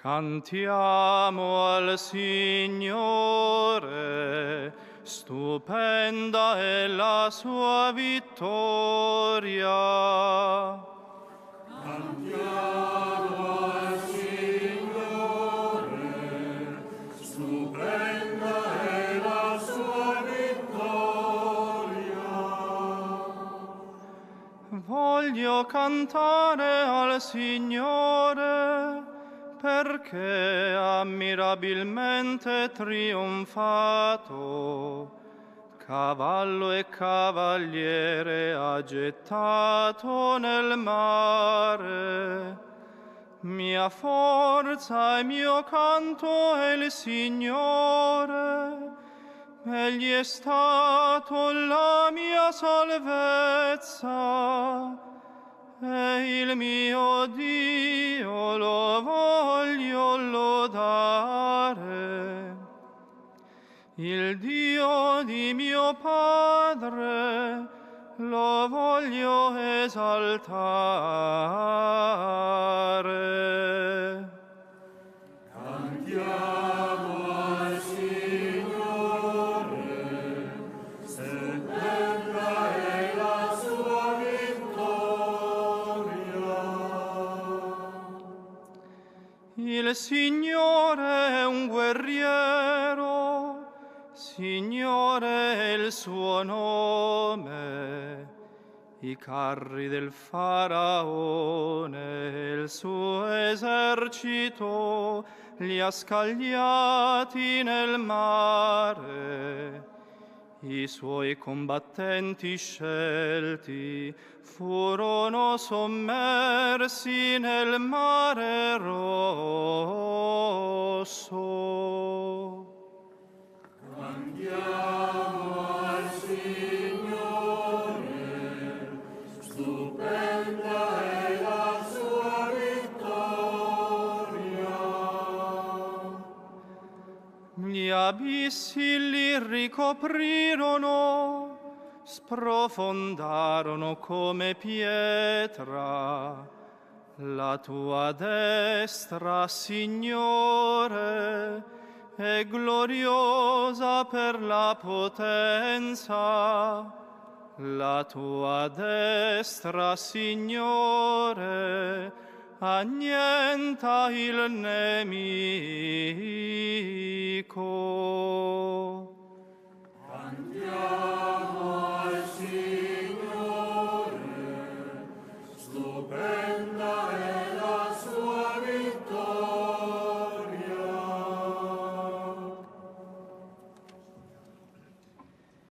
Cantiamo al Signore, stupenda è la sua vittoria. Cantiamo al Signore, stupenda è la sua vittoria. Voglio cantare al Signore, perché ammirabilmente trionfato, cavallo e cavaliere ha gettato nel mare. Mia forza e mio canto è il Signore, egli è stato la mia salvezza. E il mio Dio lo voglio lodare, il Dio di mio Padre lo voglio esaltare. Cantiamo al Signore, stupenda è la sua Il Signore è un guerriero, Signore è il suo nome. I carri del Faraone, il suo esercito, li ha scagliati nel mare. I suoi combattenti scelti furono sommersi nel mare rosso. Cantiamo al Signore, stupenda è la sua vittoria. Gli abissi li ricoprirono, sprofondarono come pietra. La tua destra, Signore, è gloriosa per la potenza. La tua destra, Signore, annienta il nemico. Cantiamo